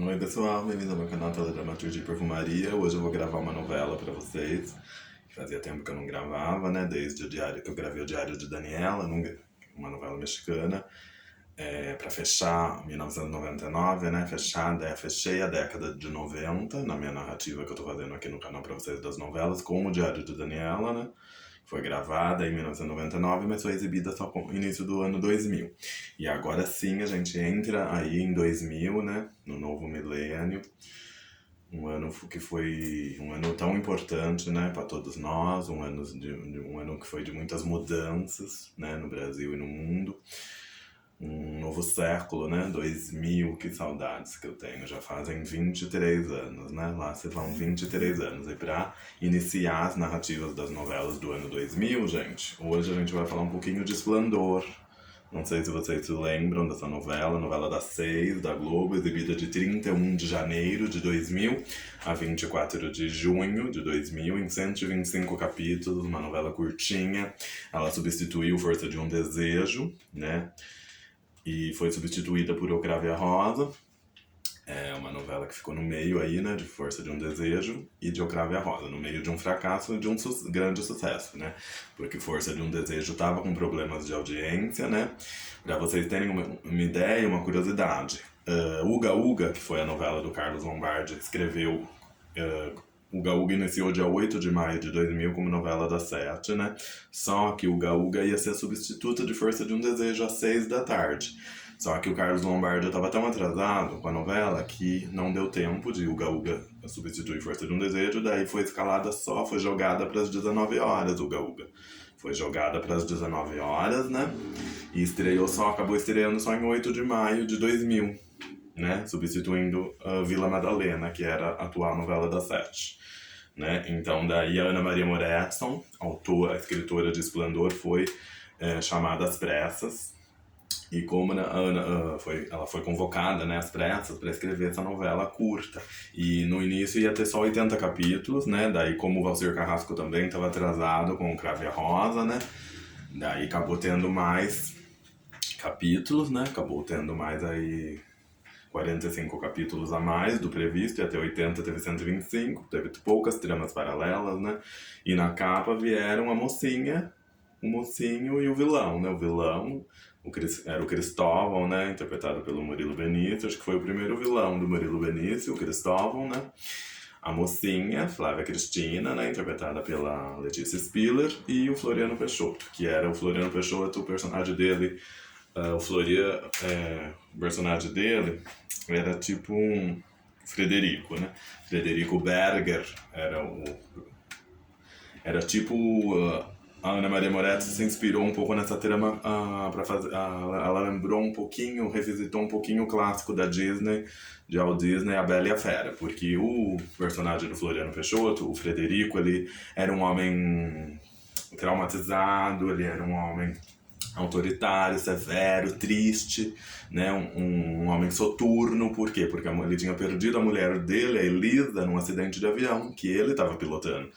Oi pessoal, bem-vindo ao meu canal Teledramaturgia e Perfumaria. Hoje eu vou gravar uma novela pra vocês. Fazia tempo que eu não gravava, né? Desde o diário que eu gravei o Diário de Daniela, uma novela mexicana. Pra fechar 1999, né? Fechei a década de 90 na minha narrativa que eu tô fazendo aqui no canal pra vocês das novelas com o Diário de Daniela, né? Foi gravada em 1999, mas foi exibida só no início do ano 2000. E agora sim a gente entra aí em 2000, né? No novo milênio. Um ano que foi um ano tão importante, né, para todos nós, um ano que foi de muitas mudanças, né, no Brasil e no mundo. Um novo século, né? 2000, que saudades que eu tenho. Já fazem 23 anos, né? Lá se vão 23 anos. E pra iniciar as narrativas das novelas do ano 2000, gente, hoje a gente vai falar um pouquinho de Esplendor. Não sei se vocês se lembram dessa novela das 6 da Globo, exibida de 31 de janeiro de 2000 a 24 de junho de 2000, em 125 capítulos, uma novela curtinha. Ela substituiu Força de um Desejo, né? E foi substituída por Eu Cravo e a Rosa. É uma novela que ficou no meio aí, né, de Força de um Desejo e de Eu Cravo e a Rosa, no meio de um fracasso e de um grande sucesso, né? Porque Força de um Desejo tava com problemas de audiência, né? Pra vocês terem uma ideia, uma curiosidade, Uga Uga, que foi a novela do Carlos Lombardi, escreveu... Uga Uga iniciou dia 8 de maio de 2000 como novela das 7, né? Só que Uga Uga ia ser substituta de Força de um Desejo às 6 da tarde. Só que o Carlos Lombardi estava tão atrasado com a novela que não deu tempo de Uga Uga substituir Força de um Desejo, daí foi foi jogada para as 19 horas Uga Uga. Foi jogada para as 19 horas, né? E acabou estreando só em 8 de maio de 2000, né? Substituindo a Vila Madalena, que era a atual novela das 7. Né? Então daí a Ana Maria Moretson, escritora de Esplendor, foi chamada às pressas. E como ela foi convocada, né, às pressas para escrever essa novela curta. E no início ia ter só 80 capítulos, né? Daí como o Valcir Carrasco também estava atrasado com o Cravo e a Rosa, né? Daí acabou tendo mais capítulos, né? Acabou tendo mais aí 45 capítulos a mais do previsto, e até 80 teve 125, teve poucas tramas paralelas, né? E na capa vieram a mocinha, o mocinho e o vilão, né? O vilão era o Cristóvão, né? Interpretado pelo Murilo Benício, acho que foi o primeiro vilão do Murilo Benício, o Cristóvão, né? A mocinha, Flávia Cristina, né? Interpretada pela Letícia Spiller, e o Floriano Peixoto, que era o Floriano Peixoto, o personagem dele. O personagem dele era tipo um Frederico, né? Frederico Berger era tipo a Ana Maria Moretti se inspirou um pouco nessa trama para fazer. Ela lembrou um pouquinho, revisitou um pouquinho o clássico da Disney, de Walt Disney, A Bela e a Fera, porque o personagem do Floriano Peixoto, o Frederico, ele era um homem traumatizado, ele era um homem autoritário, severo, triste, né? Um homem soturno. Por quê? Porque ele tinha perdido a mulher dele, a Elisa, num acidente de avião que ele estava pilotando.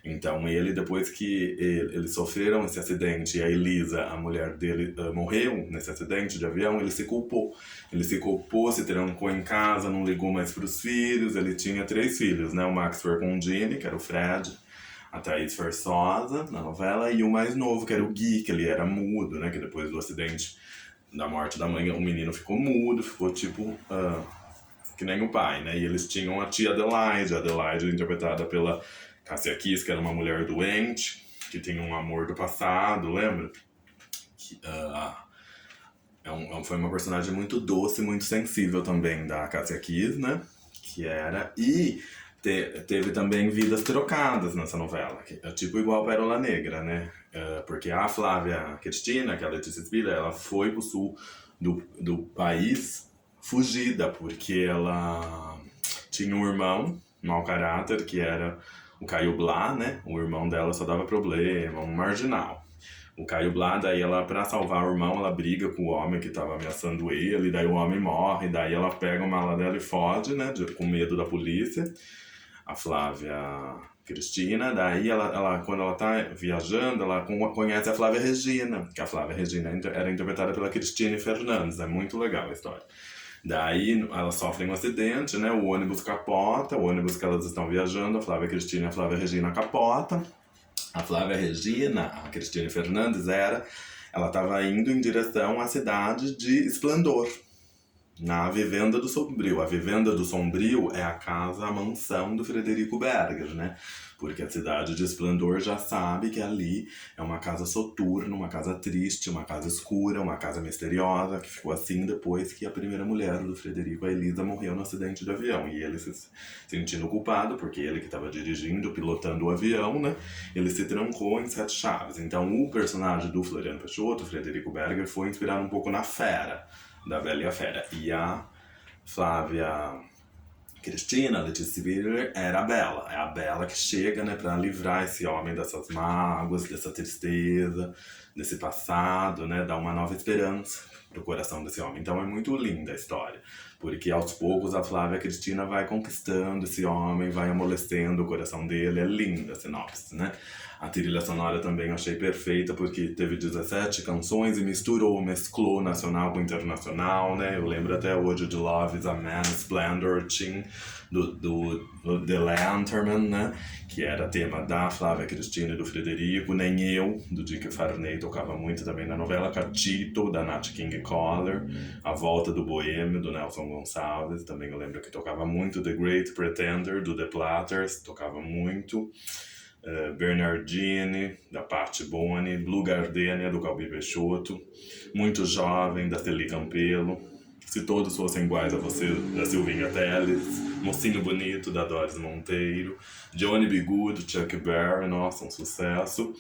Então ele, depois que eles sofreram esse acidente e a Elisa, a mulher dele, morreu nesse acidente de avião, ele se culpou. Ele se culpou, se trancou em casa, não ligou mais para os filhos. Ele tinha 3 filhos, né? O Max Fercondini, que era o Fred, a Thaís Versosa, na novela, e o mais novo, que era o Gui, que ele era mudo, né? Que depois do acidente, da morte da mãe, o menino ficou mudo, ficou tipo... que nem o pai, né? E eles tinham a tia Adelaide interpretada pela Cássia Kiss, que era uma mulher doente, que tinha um amor do passado, lembra? Foi uma personagem muito doce, muito sensível também da Cássia Kiss, né? E teve também vidas trocadas nessa novela, que é tipo igual Pérola Negra, né? Porque a Flávia Cristina, que é a Letícia Spiller, ela foi pro sul do país fugida, porque ela tinha um irmão, mau caráter, que era o Caio Blá, né? O irmão dela só dava problema, um marginal. O Caio Blá, daí ela, pra salvar o irmão, ela briga com o homem que tava ameaçando ele, daí o homem morre, daí ela pega a mala dela e foge, né? Com medo da polícia. A Flávia Cristina, daí quando ela tá viajando, ela conhece a Flávia Regina, que a Flávia Regina era interpretada pela Cristine Fernandes, é muito legal a história. Daí elas sofrem um acidente, né? O ônibus capota, o ônibus que elas estão viajando, a Flávia Cristina e a Flávia Regina capota. A Flávia Regina, a Cristina Fernandes ela estava indo em direção à cidade de Esplendor, na Vivenda do Sombrio. A Vivenda do Sombrio é a casa, a mansão do Frederico Berger, né? Porque a cidade de Esplendor já sabe que ali é uma casa soturna, uma casa triste, uma casa escura, uma casa misteriosa, que ficou assim depois que a primeira mulher do Frederico, a Elisa, morreu no acidente de avião. E ele se sentindo culpado, porque ele que estava dirigindo, pilotando o avião, né? Ele se trancou em 7 chaves. Então o personagem do Floriano Peixoto, Frederico Berger, foi inspirado um pouco na Fera, da Bela e a Fera. E a Flávia Cristina, Letícia Spiller, era a Bela. É a Bela que chega, né, pra livrar esse homem dessas mágoas, dessa tristeza, desse passado, né, dar uma nova esperança pro coração desse homem. Então é muito linda a história, porque aos poucos a Flávia Cristina vai conquistando esse homem, vai amolecendo o coração dele. É linda a sinopse, né? A trilha sonora também eu achei perfeita, porque teve 17 canções e mesclou nacional com internacional, né? Eu lembro até hoje de Love is a Man, Splendor, Chin, do The Lantern, né? Que era tema da Flávia Cristina e do Frederico. Nem Eu, do Dick Farney, tocava muito também na novela. Catito, da Nat King Cole. A Volta do Boêmio, do Nelson Gonçalves, também eu lembro que tocava muito. The Great Pretender, do The Platters, tocava muito. Bernardine, da Patti Boni, Blue Gardenia, do Calbi Peixoto, Muito Jovem, da Celi Campelo, Se Todos Fossem Iguais a Você, da Silvinha Telles, Mocinho Bonito, da Doris Monteiro, Johnny B. Good, Chuck Berry, nossa, um sucesso,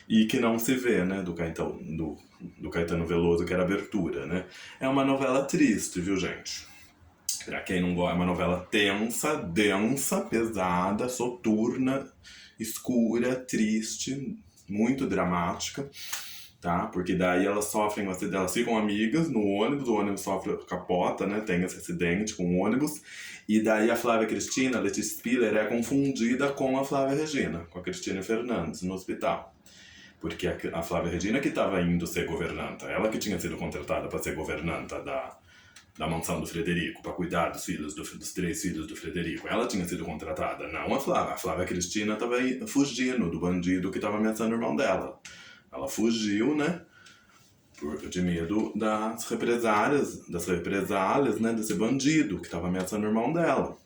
e Que Não Se Vê, né, do Caetano Veloso, que era abertura, né. É uma novela triste, viu, gente? Pra quem não gosta, é uma novela tensa, densa, pesada, soturna, escura, triste, muito dramática, tá? Porque daí elas sofrem um acidente, elas ficam amigas no ônibus, o ônibus sofre capota, né? Tem esse acidente com o ônibus, e daí a Flávia Cristina, a Letícia Spiller, é confundida com a Flávia Regina, com a Cristina Fernandes, no hospital. Porque a Flávia Regina que estava indo ser governanta, ela que tinha sido contratada para ser governanta da mansão do Frederico, para cuidar dos 3 filhos do Frederico. Ela tinha sido contratada, não a Flávia. A Flávia Cristina estava fugindo do bandido que estava ameaçando o irmão dela. Ela fugiu, né, de medo das represálias, né, desse bandido que estava ameaçando o irmão dela.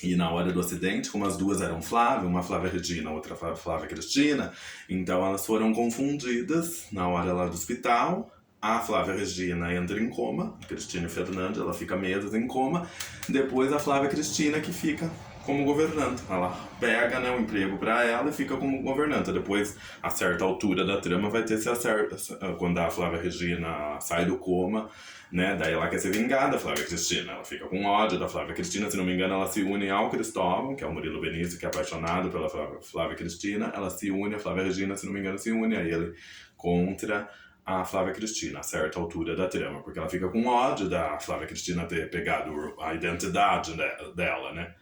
E na hora do acidente, como as duas eram Flávia, uma Flávia Regina, outra Flávia Cristina, então elas foram confundidas na hora lá do hospital. A Flávia Regina entra em coma, a Cristina Fernandes, ela fica meses em coma. Depois a Flávia Cristina que fica como governanta. Ela pega, né, o emprego para ela e fica como governanta. Depois, a certa altura da trama, vai ter esse acerto. Quando a Flávia Regina sai do coma, né, daí ela quer ser vingada, a Flávia Cristina. Ela fica com ódio da Flávia Cristina. Se não me engano, ela se une ao Cristóvão, que é o Murilo Benício, que é apaixonado pela Flávia Cristina. Ela se une, a Flávia Regina, se não me engano, se une a ele contra a Flávia Cristina, a certa altura da trama, porque ela fica com ódio da Flávia Cristina ter pegado a identidade dela, né?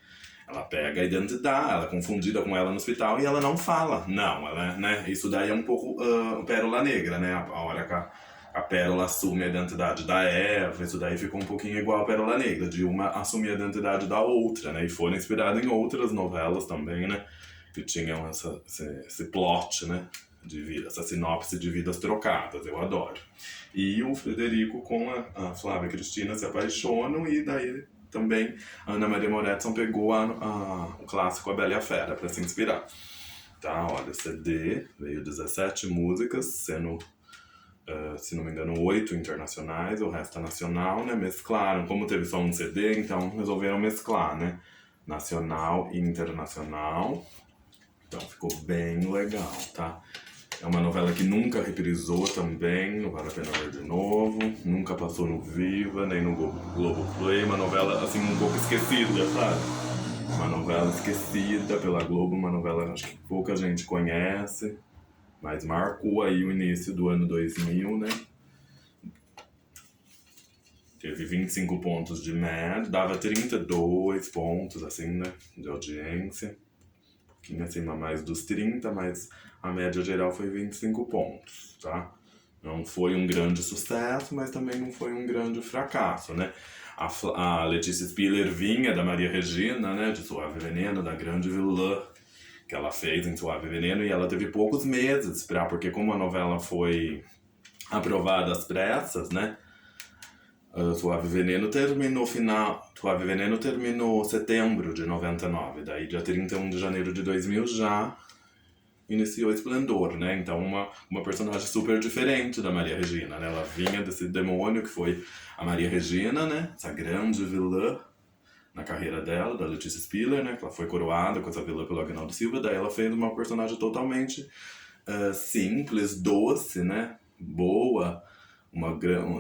Ela pega a identidade, ela é confundida com ela no hospital e ela não fala. Não, ela, né? Isso daí é um pouco Pérola Negra, né? A hora que a Pérola assume a identidade da Eva, isso daí ficou um pouquinho igual a Pérola Negra, de uma assumir a identidade da outra, né? E foram inspiradas em outras novelas também, né? Que tinham esse plot, né? De vida, essa sinopse de vidas trocadas, eu adoro. E o Frederico com a Flávia Cristina se apaixonam, e daí também a Ana Maria Moretson pegou o clássico A Bela e a Fera para se inspirar. Tá, olha, o CD veio 17 músicas, sendo, se não me engano, 8 internacionais, o resto é nacional, né? Mesclaram, como teve só um CD, então resolveram mesclar, né? Nacional e internacional. Então ficou bem legal, tá? É uma novela que nunca reprisou também, não vale a pena ver de novo, nunca passou no Viva, nem no Globoplay, uma novela assim um pouco esquecida, sabe? Uma novela esquecida pela Globo, uma novela acho que pouca gente conhece, mas marcou aí o início do ano 2000, né? Teve 25 pontos de média, dava 32 pontos, assim, né, de audiência. Um pouquinho acima mais dos 30, mas a média geral foi 25 pontos, tá? Não foi um grande sucesso, mas também não foi um grande fracasso, né? A Letícia Spiller vinha da Maria Regina, né, de Suave Veneno, da grande vilã que ela fez em Suave Veneno, e ela teve poucos meses porque como a novela foi aprovada às pressas, né, Suave Veneno terminou setembro de 99, daí dia 31 de janeiro de 2000 já iniciou Esplendor, né? Então uma personagem super diferente da Maria Regina, né? Ela vinha desse demônio que foi a Maria Regina, né? Essa grande vilã na carreira dela, da Letícia Spiller, né? Que ela foi coroada com essa vilã pelo Agnaldo Silva, daí ela fez uma personagem totalmente simples, doce, né? Boa,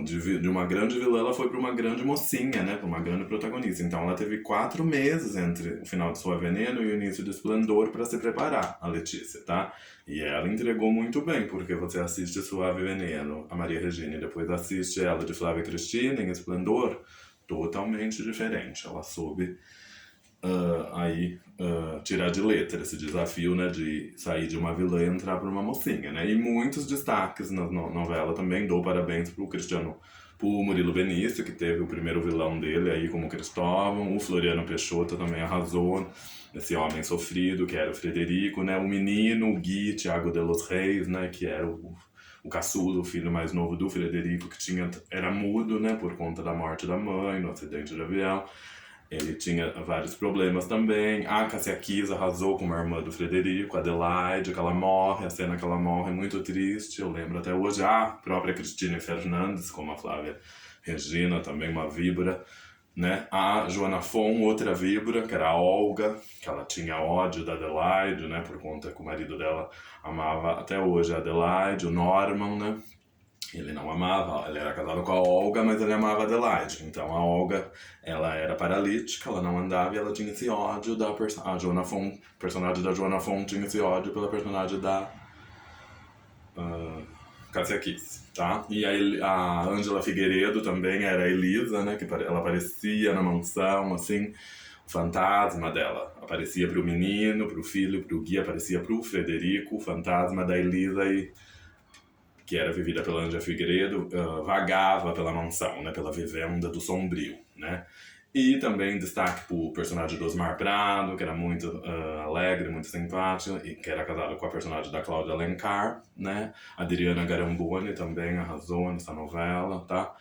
de uma grande vilã ela foi para uma grande mocinha, né? Para uma grande protagonista. Então ela teve 4 meses entre o final de Suave Veneno e o início do Esplendor para se preparar, a Letícia, tá? E ela entregou muito bem, porque você assiste Suave Veneno, a Maria Regina, e depois assiste ela de Flávia Cristina em Esplendor, totalmente diferente. Ela soube tirar de letra esse desafio, né, de sair de uma vilã e entrar para uma mocinha, né, e muitos destaques na novela também. Dou parabéns pro Murilo Benício, que teve o primeiro vilão dele aí como Cristóvão. O Floriano Peixoto também arrasou, esse homem sofrido que era o Frederico, né, o menino, o Gui, Thiago de los Reis, né, que era o caçulo, o filho mais novo do Frederico, que era mudo, né, por conta da morte da mãe no acidente de avião. Ele tinha vários problemas também. A Cássia Kiss arrasou com a irmã do Frederico, a Adelaide, que ela morre, a cena que ela morre é muito triste, eu lembro até hoje. A própria Cristina Fernandes, como a Flávia Regina, também uma víbora, né? A Joana Fon, outra víbora, que era a Olga, que ela tinha ódio da Adelaide, né? Por conta que o marido dela amava até hoje a Adelaide, o Norman, né? Ele não amava, ele era casado com a Olga, mas ele amava a Adelaide. Então a Olga, ela era paralítica, ela não andava e ela tinha esse ódio a Joana Fon, o personagem da Joana Fon tinha esse ódio pela personagem da Cássia Kiss, tá? E a Ângela Figueiredo também era a Elisa, né? Que ela aparecia na mansão, assim, o fantasma dela. Aparecia pro menino, pro filho, pro Gui, aparecia pro Frederico, o fantasma da Elisa, que era vivida pela Ângela Figueiredo, vagava pela mansão, né, pela vivenda do Sombrio, né? E também destaque pro personagem do Osmar Prado, que era muito alegre, muito simpático, e que era casado com a personagem da Cláudia Alencar, né? A Adriana Garamboni também arrasou nessa novela, tá?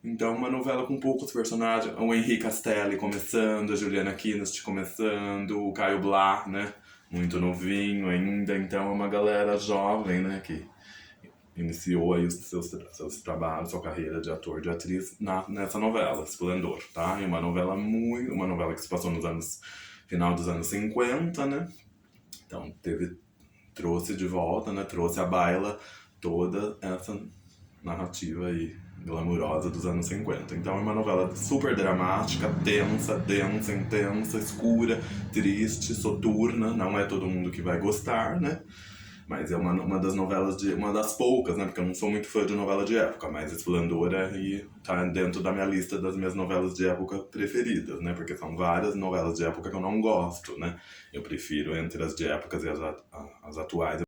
Então, uma novela com poucos personagens. O Henri Castelli começando, a Juliana Kinst começando, o Caio Blá, né? Muito novinho ainda. Então, é uma galera jovem, né? Que iniciou aí os seus trabalhos, sua carreira de ator, de atriz nessa novela, Esplendor, tá? E uma novela que se passou final dos anos 50, né? Então trouxe de volta, né? Trouxe à baila toda essa narrativa aí glamurosa dos anos 50. Então é uma novela super dramática, densa, intensa, escura, triste, soturna. Não é todo mundo que vai gostar, né? Mas é uma das novelas uma das poucas, né? Porque eu não sou muito fã de novela de época, mas Esplendor tá dentro da minha lista das minhas novelas de época preferidas, né? Porque são várias novelas de época que eu não gosto, né? Eu prefiro entre as de épocas e as atuais.